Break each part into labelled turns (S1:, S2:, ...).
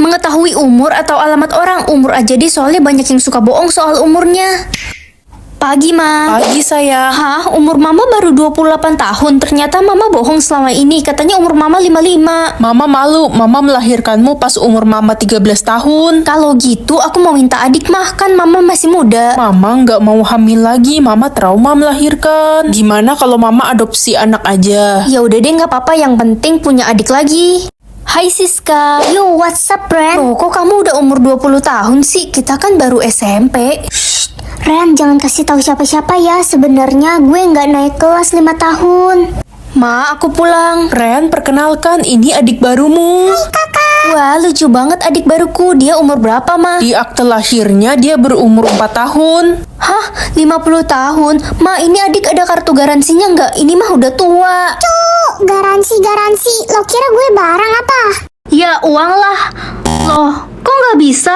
S1: Mengetahui umur atau alamat orang, umur aja deh, soalnya banyak yang suka bohong soal umurnya. Pagi, Ma.
S2: Pagi sayang.
S1: Hah? Umur Mama baru 28 tahun. Ternyata Mama bohong selama ini. Katanya umur Mama 55.
S2: Mama malu, Mama melahirkanmu pas umur Mama 13 tahun.
S1: Kalau gitu aku mau minta adik, Mah. Kan Mama masih muda.
S2: Mama nggak mau hamil lagi, Mama trauma melahirkan. Gimana kalau Mama adopsi anak aja?
S1: Ya udah deh, nggak apa-apa. Yang penting punya adik lagi. Hai Siska.
S3: Yo, what's up, Ren?
S1: Loh, kok kamu udah umur 20 tahun sih? Kita kan baru SMP.
S3: Ren, jangan kasih tahu siapa-siapa ya. Sebenarnya gue nggak naik kelas 5 tahun.
S1: Ma, aku pulang.
S2: Ren, perkenalkan, ini adik barumu.
S1: Wah, lucu banget adik baruku. Dia umur berapa, Ma?
S2: Di akte lahirnya dia berumur 4 tahun.
S1: Hah? 50 tahun? Ma, ini adik ada kartu garansinya nggak? Ini mah udah tua.
S3: Garansi. Lo kira gue barang apa?
S1: Ya, uang lah. Loh, kok nggak bisa?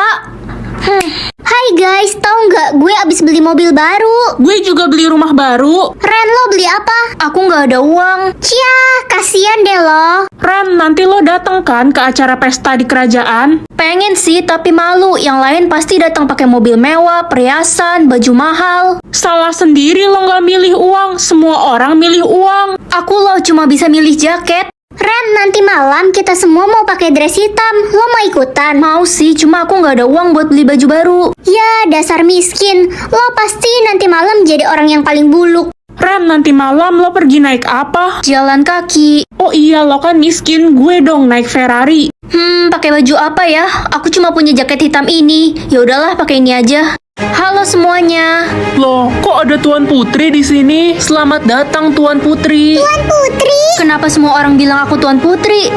S3: Hai guys, tau nggak gue abis beli mobil baru.
S2: Gue juga beli rumah baru.
S3: Ren, lo beli apa?
S1: Aku nggak ada uang.
S3: Cia, kasihan deh lo.
S2: Ren, nanti lo datang kan ke acara pesta di kerajaan?
S1: Pengen sih, tapi malu. Yang lain pasti datang pakai mobil mewah, perhiasan, baju mahal.
S2: Salah sendiri lo nggak milih uang. Semua orang milih uang.
S1: Aku loh cuma bisa milih jaket.
S3: Ren, nanti malam kita semua mau pakai dress hitam. Lo mau ikutan?
S1: Mau sih, cuma aku nggak ada uang buat beli baju baru.
S3: Ya, dasar miskin. Lo pasti nanti malam jadi orang yang paling buluk.
S2: Ren, nanti malam lo pergi naik apa?
S1: Jalan kaki.
S2: Oh iya, lo kan miskin. Gue dong naik Ferrari.
S1: Pakai baju apa ya? Aku cuma punya jaket hitam ini. Ya udahlah, pakai ini aja. Halo semuanya.
S2: Loh, kok ada Tuan Putri di sini? Selamat datang Tuan Putri.
S3: Tuan Putri.
S1: Kenapa semua orang bilang aku Tuan Putri?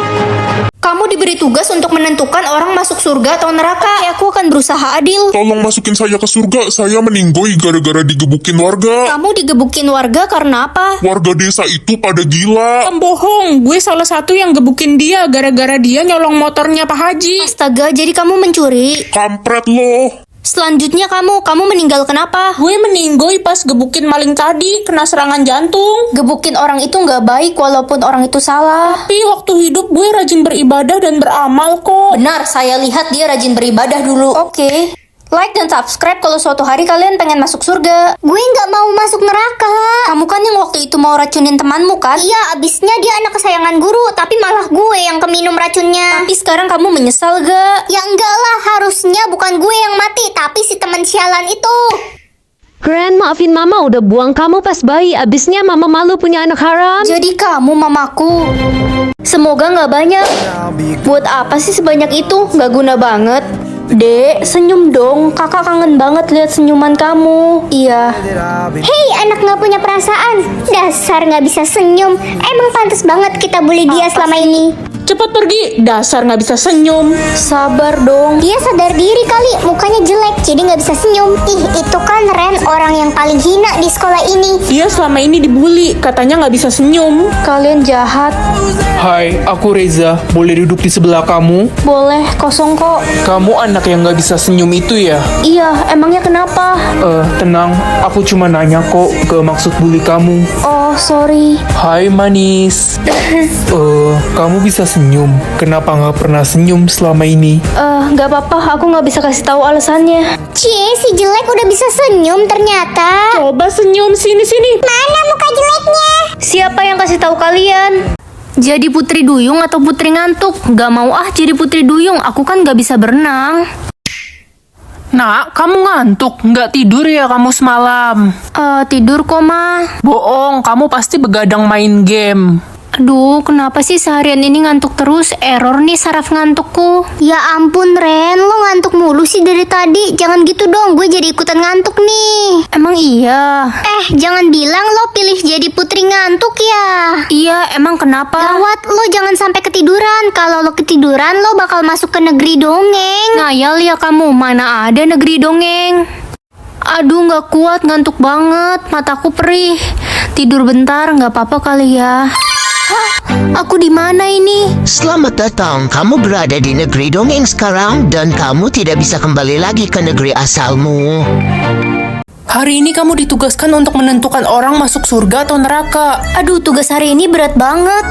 S1: Kamu diberi tugas untuk menentukan orang masuk surga atau neraka. Aku akan berusaha adil.
S4: Tolong masukin saya ke surga, saya meninggoy gara-gara digebukin warga.
S1: Kamu digebukin warga karena apa?
S4: Warga desa itu pada gila.
S2: Pembohong, gue salah satu yang gebukin dia gara-gara dia nyolong motornya Pak Haji.
S1: Astaga, jadi kamu mencuri.
S4: Kampret loh.
S1: Selanjutnya kamu meninggal kenapa?
S2: Gue meninggoy pas gebukin maling tadi, kena serangan jantung.
S1: Gebukin orang itu nggak baik walaupun orang itu salah.
S2: Tapi waktu hidup gue rajin beribadah dan beramal kok.
S1: Benar, saya lihat dia rajin beribadah dulu. Oke. Like dan subscribe kalau suatu hari kalian pengen masuk surga.
S3: Gue nggak mau masuk neraka.
S1: Kamu kan yang waktu itu mau racunin temanmu kan?
S3: Iya, abisnya dia anak kesayangan guru, tapi malah gue yang keminum racunnya.
S1: Tapi sekarang kamu menyesal gak?
S3: Ya enggak lah, harusnya bukan gue yang mati, tapi si teman sialan itu.
S5: Ren, maafin Mama udah buang kamu pas bayi. Abisnya Mama malu punya anak haram.
S1: Jadi kamu mamaku. Semoga nggak banyak. Buat apa sih sebanyak itu? Nggak guna banget. Dek, senyum dong. Kakak kangen banget lihat senyuman kamu. Iya.
S3: Hei, anak nggak punya perasaan. Dasar nggak bisa senyum. Emang pantas banget kita bully dia selama ini.
S2: Cepet pergi, dasar nggak bisa senyum.
S1: Sabar dong.
S3: Dia sadar diri kali, mukanya jelek, jadi nggak bisa senyum. Ih, itu kan Ren, orang yang paling hina di sekolah ini.
S2: Dia selama ini dibully, katanya nggak bisa senyum.
S1: Kalian jahat.
S6: Hai, aku Reza. Boleh duduk di sebelah kamu?
S1: Boleh, kosong kok.
S6: Kamu anak yang gak bisa senyum itu ya?
S1: Iya, emangnya kenapa?
S6: Tenang. Aku cuma nanya kok ke maksud bully kamu.
S1: Oh, sorry.
S6: Hai manis. Kamu bisa senyum. Kenapa gak pernah senyum selama ini?
S1: Nggak apa-apa. Aku nggak bisa kasih tahu alasannya.
S3: Cie, si jelek udah bisa senyum ternyata.
S2: Coba senyum, sini-sini.
S3: Mana muka jeleknya?
S1: Siapa yang kasih tahu kalian? Jadi putri duyung atau putri ngantuk? Gak mau jadi putri duyung. Aku kan gak bisa berenang.
S2: Nak, kamu ngantuk? Nggak tidur ya kamu semalam?
S1: Tidur kok, Ma.
S2: Bohong, kamu pasti begadang main game.
S1: Aduh, kenapa sih seharian ini ngantuk terus? Error nih saraf ngantukku.
S3: Ya ampun Ren, lo ngantuk mulu sih dari tadi. Jangan gitu dong, gue jadi ikutan ngantuk nih.
S1: Emang iya?
S3: Jangan bilang lo pilih jadi putri ngantuk ya.
S1: Iya, emang kenapa?
S3: Gawat, lo jangan sampai ketiduran. Kalau lo ketiduran, lo bakal masuk ke negeri dongeng.
S1: Ngayal ya kamu, mana ada negeri dongeng. Aduh, gak kuat, ngantuk banget. Mataku perih. Tidur bentar, gak apa-apa kali ya. Aku di mana ini?
S7: Selamat datang, kamu berada di negeri dongeng sekarang dan kamu tidak bisa kembali lagi ke negeri asalmu.
S2: Hari ini kamu ditugaskan untuk menentukan orang masuk surga atau neraka.
S1: Aduh, tugas hari ini berat banget.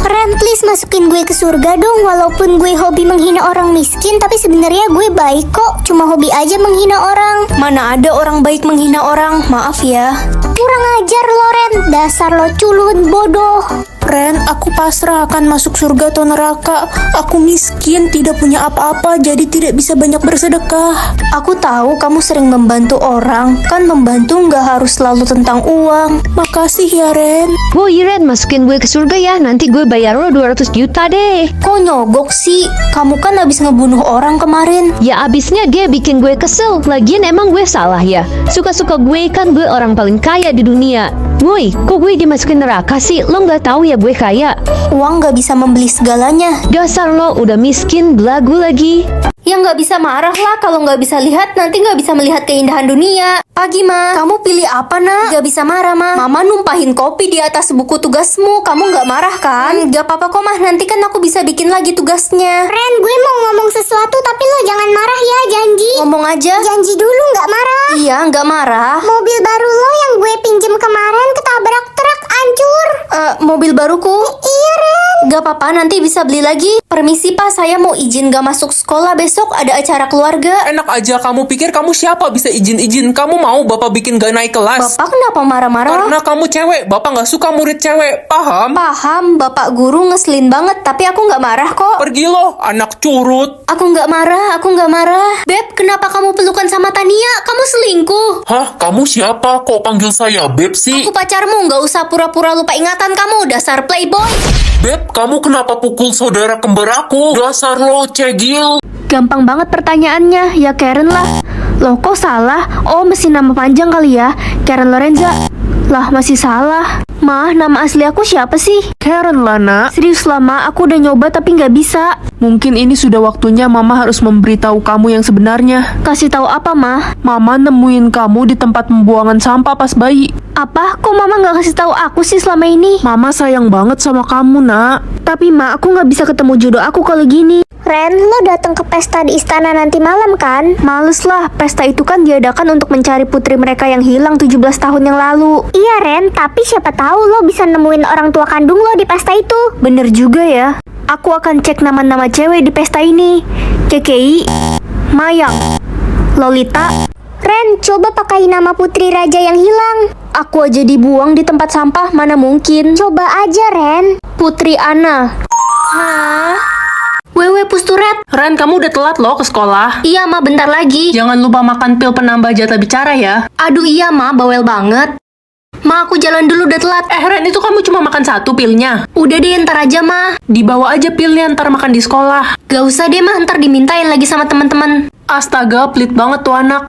S3: Ren, please masukin gue ke surga dong. Walaupun gue hobi menghina orang miskin, tapi sebenarnya gue baik kok. Cuma hobi aja menghina orang.
S1: Mana ada orang baik menghina orang, maaf ya.
S3: Kurang ajar lo, Ren. Dasar lo culun bodoh.
S2: Ren, aku pasrah akan masuk surga atau neraka. Aku miskin, tidak punya apa-apa, jadi tidak bisa banyak bersedekah.
S1: Aku tahu kamu sering membantu orang. Kan membantu nggak harus selalu tentang uang.
S2: Makasih ya, Ren.
S5: Woi Ren, masukin gue ke surga ya. Nanti gue bayar lo 200 juta deh.
S1: Kok nyogok sih? Kamu kan habis ngebunuh orang kemarin.
S5: Ya abisnya dia bikin gue kesel. Lagian emang gue salah ya. Suka-suka gue, kan gue orang paling kaya di dunia. Woi, kok gue dimasukin neraka sih? Lo nggak tahu ya gue kaya?
S1: Uang nggak bisa membeli segalanya.
S5: Dasar lo udah miskin, belagu lagi.
S1: Ya nggak bisa marah lah, kalau nggak bisa lihat nanti nggak bisa melihat keindahan dunia. Pagi Ma, kamu pilih apa nak? Nggak bisa marah Ma. Mama numpahin kopi di atas buku tugasmu, kamu nggak marah kan? Nggak apa-apa kok Mah, nanti kan aku bisa bikin lagi tugasnya.
S3: Ren, gue mau ngomong sesuatu tapi lo jangan marah ya, janji.
S1: Ngomong aja.
S3: Janji dulu nggak marah.
S1: Iya, nggak marah.
S3: Mobil baru lo yang gue pinjem kemarin ketabrak truk, hancur.
S1: Mobil baruku?
S3: Iya, Ren.
S1: Nggak apa-apa, nanti bisa beli lagi. Permisi Pak, saya mau izin nggak masuk sekolah besok, ada acara keluarga.
S6: Enak aja, kamu pikir kamu siapa bisa izin-izin? Kamu mau bapak bikin gak naik kelas?
S1: Bapak kenapa marah-marah?
S6: Karena kamu cewek, bapak gak suka murid cewek, paham?
S1: Paham, Bapak guru ngeselin banget, tapi aku nggak marah kok.
S6: Pergi lo, anak curut.
S1: Aku nggak marah, aku nggak marah. Beb, kenapa kamu pelukan sama Tania? Kamu selingkuh.
S4: Hah, kamu siapa? Kok panggil saya Beb sih?
S1: Aku pacarmu, nggak usah pura-pura lupa ingatan kamu, dasar playboy.
S4: Beb, kamu kenapa pukul saudara kembar aku? Dasar lo cegil.
S1: Gampang banget pertanyaannya, ya Karen lah. Loh kok salah? Oh, mesti nama panjang kali ya, Karen Lorenza. Lah masih salah. Mah, nama asli aku siapa sih?
S2: Karen lah, nak.
S1: Serius lah Ma, aku udah nyoba tapi nggak bisa.
S2: Mungkin ini sudah waktunya Mama harus memberitahu kamu yang sebenarnya.
S1: Kasih tahu apa Mah?
S2: Mama nemuin kamu di tempat pembuangan sampah pas bayi.
S1: Apa? Kok Mama nggak kasih tahu aku sih selama ini?
S2: Mama sayang banget sama kamu, nak.
S1: Tapi Ma, aku nggak bisa ketemu jodoh aku kalau gini.
S3: Ren, lo datang ke pesta di istana nanti malam kan?
S1: Males lah, pesta itu kan diadakan untuk mencari putri mereka yang hilang 17 tahun yang lalu.
S3: Iya Ren, tapi siapa tahu lo bisa nemuin orang tua kandung lo di pesta itu.
S1: Bener juga ya. Aku akan cek nama-nama cewek di pesta ini. KKI, Mayang, Lolita.
S3: Ren, coba pakai nama putri raja yang hilang.
S1: Aku aja dibuang di tempat sampah, mana mungkin.
S3: Coba aja Ren.
S1: Putri Ana. Hah? Wewe Pusturet.
S2: Ren, kamu udah telat loh ke sekolah.
S1: Iya Ma, bentar lagi.
S2: Jangan lupa makan pil penambah jatah bicara ya.
S1: Aduh iya Ma, bawel banget. Ma, aku jalan dulu, udah telat.
S2: Ren, itu kamu cuma makan satu pilnya.
S1: Udah deh, ntar aja Ma.
S2: Dibawa aja pilnya, ntar makan di sekolah.
S1: Gak usah deh Ma, ntar dimintain lagi sama teman-teman.
S2: Astaga, pelit banget tuh anak.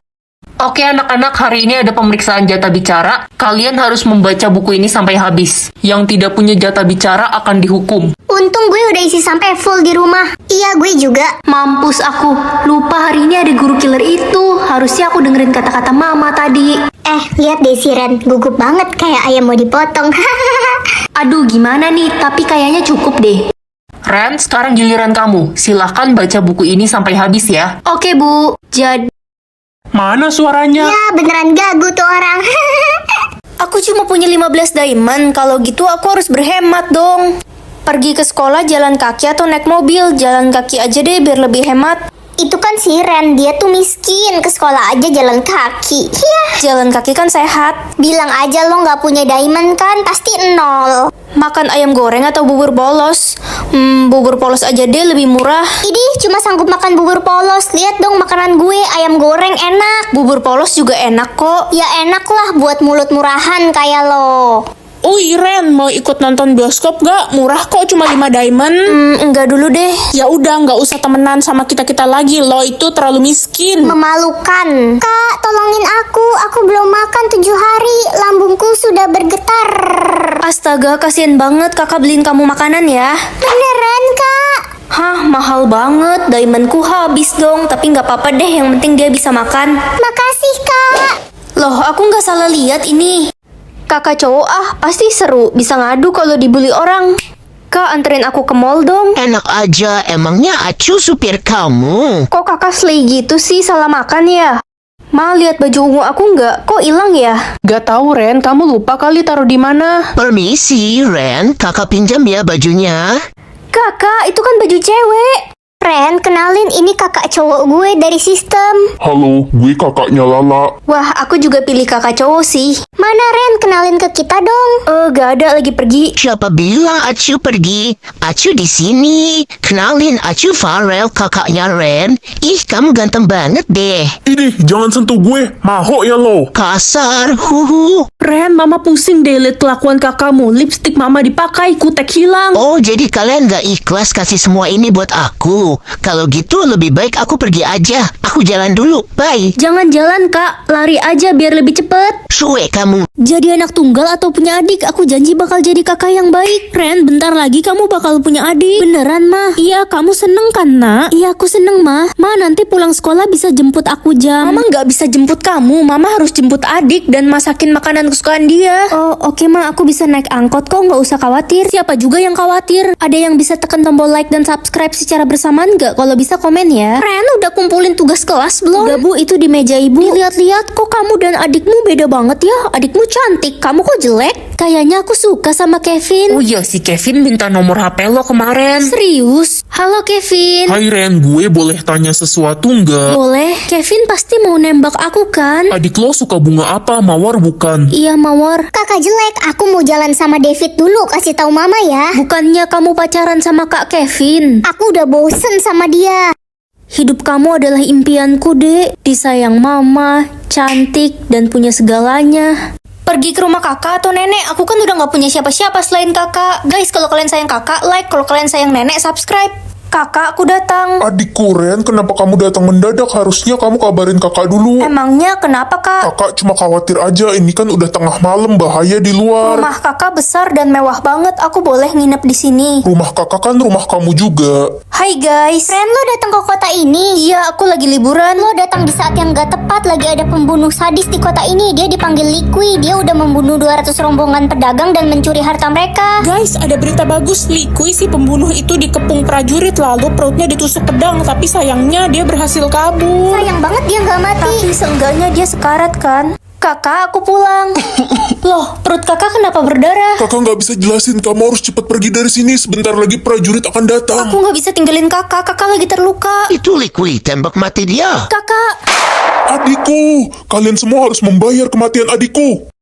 S8: Oke anak-anak, hari ini ada pemeriksaan jatah bicara. Kalian harus membaca buku ini sampai habis. Yang tidak punya jatah bicara akan dihukum.
S3: Untung gue udah isi sampai full di rumah. Iya, gue juga.
S1: Mampus aku, lupa hari ini ada guru killer itu. Harusnya aku dengerin kata-kata Mama tadi.
S3: Lihat deh si Ren, gugup banget kayak ayam mau dipotong.
S1: Aduh, gimana nih? Tapi kayaknya cukup deh.
S8: Ren, sekarang giliran kamu. Silahkan baca buku ini sampai habis ya.
S1: Oke Bu, jadi
S6: Mana suaranya?
S3: Ya, beneran gagu tuh orang.
S1: aku cuma punya 15 diamond. Kalau gitu aku harus berhemat dong. Pergi ke sekolah jalan kaki atau naik mobil? Jalan kaki aja deh biar lebih hemat.
S3: Itu kan si Ren, dia tuh miskin. Ke sekolah aja jalan kaki.
S1: Jalan kaki kan sehat.
S3: Bilang aja lo nggak punya diamond kan, pasti 0.
S1: Makan ayam goreng atau bubur polos? Bubur polos aja deh, lebih murah.
S3: Idih, cuma sanggup makan bubur polos. Lihat dong makanan gue, ayam goreng enak.
S1: Bubur polos juga enak kok.
S3: Ya enak lah buat mulut murahan kayak lo.
S2: Ui Ren, mau ikut nonton bioskop gak? Murah kok, cuma 5 diamond.
S1: Enggak dulu deh.
S2: Ya udah, nggak usah temenan sama kita-kita lagi. Lo itu terlalu miskin.
S3: Memalukan. Kak, tolongin aku. Aku belum makan 7 hari. Lambungku sudah bergetar.
S1: Astaga, kasihan banget kakak beliin kamu makanan ya.
S3: Beneran, Kak?
S1: Hah, mahal banget. Diamondku habis dong. Tapi nggak apa-apa deh, yang penting dia bisa makan.
S3: Makasih, Kak.
S1: Loh, aku nggak salah lihat ini. Kakak cowok pasti seru. Bisa ngadu kalau dibully orang. Kak, anterin aku ke mall dong.
S7: Enak aja, emangnya Acu supir kamu?
S1: Kok kakak slay gitu sih, salah makan ya? Ma, lihat baju ungu aku nggak? Kok hilang ya?
S2: Gak tahu Ren, kamu lupa kali taruh di mana?
S7: Permisi, Ren. Kakak pinjam ya bajunya.
S1: Kakak, itu kan baju cewek.
S3: Ren, kenalin ini kakak cowok gue dari sistem.
S4: Halo, gue kakaknya Lala.
S1: Wah, aku juga pilih kakak cowok sih.
S3: Mana Ren, kenalin ke kita dong.
S1: Gak ada, lagi pergi.
S7: Siapa bilang Acu pergi? Acu di sini. Kenalin, Acu Farel, kakaknya Ren. Ih, kamu ganteng banget deh.
S4: Ini, jangan sentuh gue. Mahok ya lo.
S7: Kasar, huhu.
S2: Ren, mama pusing deh liat kelakuan kakakmu. Lipstik mama dipakai, kutek hilang.
S7: Oh, jadi kalian gak ikhlas kasih semua ini buat aku? Kalau gitu lebih baik aku pergi aja. Aku jalan dulu, bye.
S1: Jangan jalan, Kak. Lari aja biar lebih cepet.
S7: Suwe kamu.
S1: Jadi anak tunggal atau punya adik, aku janji bakal jadi kakak yang baik.
S2: Ren, bentar lagi kamu bakal punya adik.
S1: Beneran, Ma?
S2: Iya, kamu seneng kan, nak?
S1: Iya, aku seneng, Ma.
S2: Ma, nanti pulang sekolah bisa jemput aku jam.
S1: Mama nggak bisa jemput kamu. Mama harus jemput adik dan masakin makanan kesukaan dia. Oh, oke, Ma. Aku bisa naik angkot kok. Nggak usah khawatir. Siapa juga yang khawatir? Ada yang bisa tekan tombol like dan subscribe secara bersamaan nggak? Kalau bisa komen ya. Ren, udah kumpulin tugas kelas belum? Udah, Bu. Itu di meja Ibu. Lihat-lihat, kok kamu dan adikmu beda banget ya? Adikmu cantik. Kamu kok jelek? Kayaknya aku suka sama Kevin.
S8: Oh iya, si Kevin minta nomor HP lo kemarin.
S1: Serius? Halo, Kevin.
S4: Hai Ren, gue boleh tanya sesuatu nggak?
S1: Boleh. Kevin pasti mau nembak aku kan?
S4: Adik lo suka bunga apa? Mawar bukan?
S1: Iya, Mawar.
S3: Kakak jelek, aku mau jalan sama David dulu, kasih tahu mama ya.
S1: Bukannya kamu pacaran sama Kak Kevin?
S3: Aku udah bosen sama dia.
S1: Hidup kamu adalah impianku, Dek. Disayang mama, cantik, dan punya segalanya. Pergi ke rumah kakak atau nenek? Aku kan udah gak punya siapa-siapa selain kakak. Guys, kalau kalian sayang kakak, like. Kalau kalian sayang nenek, subscribe. Kakak, aku datang.
S4: Adikku Ren, kenapa kamu datang mendadak? Harusnya kamu kabarin kakak dulu.
S1: Emangnya kenapa, Kak?
S4: Kakak cuma khawatir aja, ini kan udah tengah malam, bahaya di luar.
S1: Rumah kakak besar dan mewah banget. Aku boleh nginep di sini.
S4: Rumah kakak kan rumah kamu juga.
S1: Hai guys.
S3: Ren, lo datang ke kota ini?
S1: Iya, aku lagi liburan.
S3: Lo datang di saat yang gak tepat. Lagi ada pembunuh sadis di kota ini. Dia dipanggil Liqui. Dia udah membunuh 200 rombongan pedagang dan mencuri harta mereka.
S2: Guys, ada berita bagus. Liqui si pembunuh itu dikepung prajurit lalu perutnya ditusuk pedang. Tapi sayangnya dia berhasil kabur.
S3: Sayang banget dia gak mati.
S1: Tapi seenggaknya dia sekarat kan? Kakak, aku pulang. Loh, perut kakak kenapa berdarah?
S4: Kakak nggak bisa jelasin, kamu harus cepat pergi dari sini. Sebentar lagi prajurit akan datang.
S1: Aku nggak bisa tinggalin kakak. Kakak lagi terluka.
S7: Itu Liqui, tembak mati dia.
S1: Kakak.
S4: Adikku, kalian semua harus membayar kematian adikku.